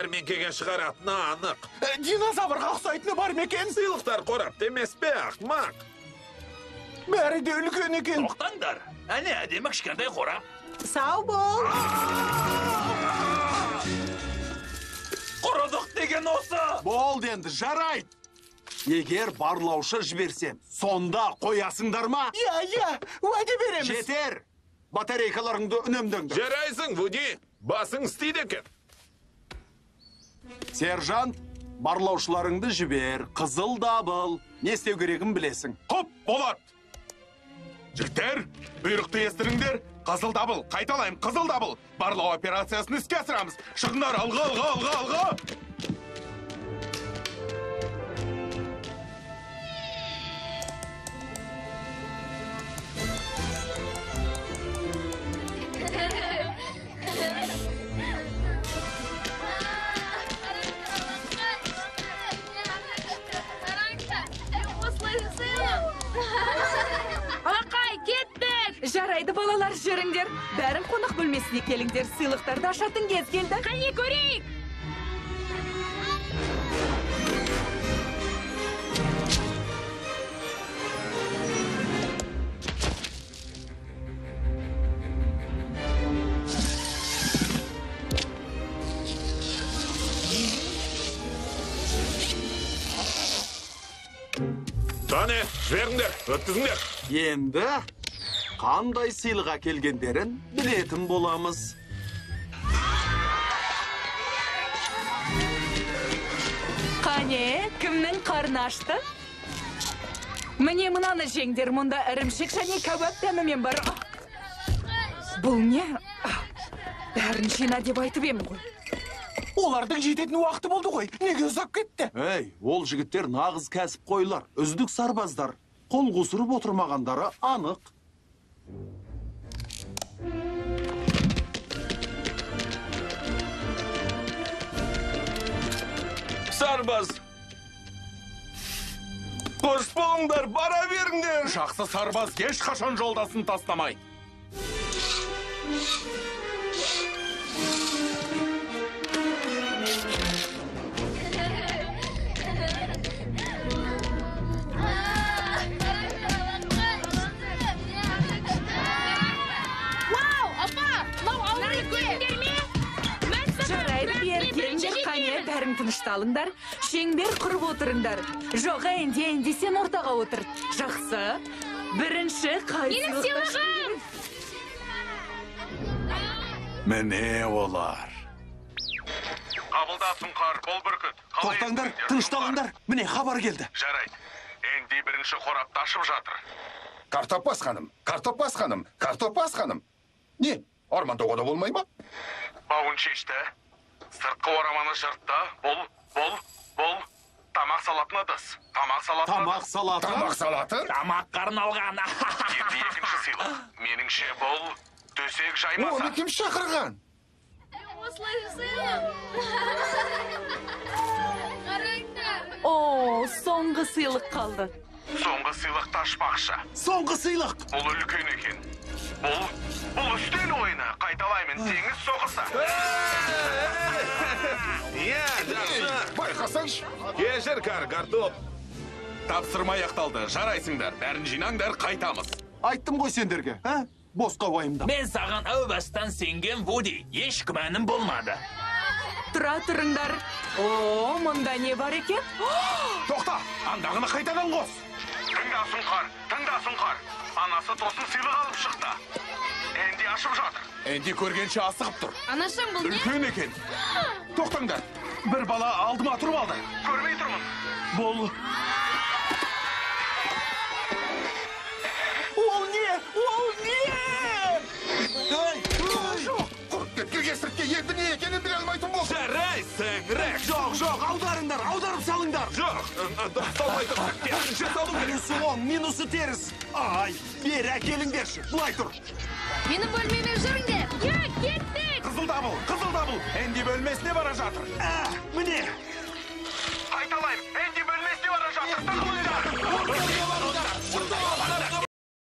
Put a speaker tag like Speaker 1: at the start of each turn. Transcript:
Speaker 1: Мекеге шығаратыны анық.
Speaker 2: Динозаврға ұқсайтыны бар ма екен?
Speaker 1: Сыйлықтар қорапты емес пе, ақымақ?
Speaker 2: Бәрі де үлкен екен.
Speaker 3: Тоқтаңдар. Әне әдемі кішкентай қорап.
Speaker 4: Сау бол.
Speaker 3: Құрыдық деген осы.
Speaker 2: Болды енді, жарайды. Егер барлаушы жіберсем, сонда қоясыңдар ма? Иә, уәде береміз. Жетер. Батарейкаларыңды үнемдіңдір.
Speaker 1: Жарайсың, Вуди. Басың істейді екен.
Speaker 2: Сержант, барлаушыларыңды жібер. Қызыл дабыл. Не істеу керегін білесің.
Speaker 5: Құп, болады. Жігіттер, бұйрықты естіріңдер. Қызыл дабыл, қайталайым, қызыл дабыл. Барлау операциясын іске асырамыз. Шығындар, алға.
Speaker 6: Ақай, кеттік!
Speaker 7: Жарайды, балалар, жүріңдер. Бәрін қонақ бөлмесіне келіңдер. Сыйлықтарды ашатын кез келді.
Speaker 6: Қане көрейік!
Speaker 1: Тане, жіберіңдер, өткізіңдер.
Speaker 2: Енді қандай сыйлыға келгендерін білетін боламыз.
Speaker 7: Қане, кімнің қарны ашты? Міне мұнаны жеңдер, мұнда ірімшік және кәуап дәмімен бар. Бұл не? Бәрін жина деп айтып ем ғой.
Speaker 2: Олардың жететін уақыты болды ғой. Неге ұзап кетті? Ей, ол жігіттер нағыз кәсіп қойлар. Үздік сарбаздар. Қол қусырып отырмағандары анық.
Speaker 5: Сарбаз. Қош болыңдар, бара беріңдер. Жақсы сарбаз еш қашан жолдасын тастамай.
Speaker 7: Бәрін тынышталыңдар, шеңбер құрып отырыңдар. Жоқ, әнде сен ортаға отыр. Жақсы. Бірінші қайсылық...
Speaker 6: Менің сыйлығым!
Speaker 5: Міне олар. Қабылда Сұңқар, бол бүркіт.
Speaker 2: Тоқтаңдар, тынышталыңдар. Міне хабар келді.
Speaker 5: Жарайды. Энди бірінші қорапты ашып жатыр.
Speaker 8: Картопас ханым. Не, армандауға да болмай ма?
Speaker 5: Бауын шешті. Сыртқы ораманы жыртты. Бол. Тамақ салатын ыдыс.
Speaker 2: Тамақ салатын?
Speaker 3: Тамаққа арналған.
Speaker 5: Енді екінші сыйлық. Меніңше бұл төсек жаймаса.
Speaker 8: Оны кім шақырған?
Speaker 6: Осылай сыйлық.
Speaker 7: О, соңғы сыйлық қалды.
Speaker 5: Соңғы сыйлықты ашпақшы.
Speaker 2: Соңғы сыйлық.
Speaker 5: Бұл үлкен екен. Бұл үстел ойыны. Қайталаймын, теңіз соғысы.
Speaker 1: Жақсы.
Speaker 8: Байқасаңшы.
Speaker 1: Кешір, картоп.
Speaker 5: Тапсырма аяқталды. Жарайсыңдар. Бәрін жинаңдар, қайтамыз.
Speaker 2: Айттым ғой сендерге, босқа уайымдап.
Speaker 3: Мен саған әу бастан сенген Вуди. Еш күмәнім болмады.
Speaker 7: Тұра тұрыңдар. О, мұнда не бар екен?
Speaker 5: Тоқта, андағыны қайтадан қос. Тыңда Сұңқар. Анасы тосын сыйлық алып шықты. Энди ашып жатыр. Энди көргенше асығып тұр.
Speaker 6: Анашым, бұл не?
Speaker 5: Үлкен екен. Тоқтаңдар. Бір бала алдыма тұрып алды. Көрмей тұрмын. Бұл...
Speaker 2: Ол не?
Speaker 8: Құрып кеткен кесіртке енді не екенін біле алмайтын болды.
Speaker 1: Жарайсың, рәк.
Speaker 2: Жоқ, аударып салыңдар.
Speaker 1: Жоқ, салмайды. Керісінше салу керек.
Speaker 2: Минусы 10, минусы теріс. Ай, бері әкеліңдерші, бұлай тұр.
Speaker 6: Мені бөлмеме жүріңдер. Кеттік.
Speaker 5: Қызыл дабыл. Энди бөлмесіне бара жатыр.
Speaker 2: Міне.
Speaker 5: Қайталайым, Энди бөлмесіне бара жатыр. Тығылыңдар.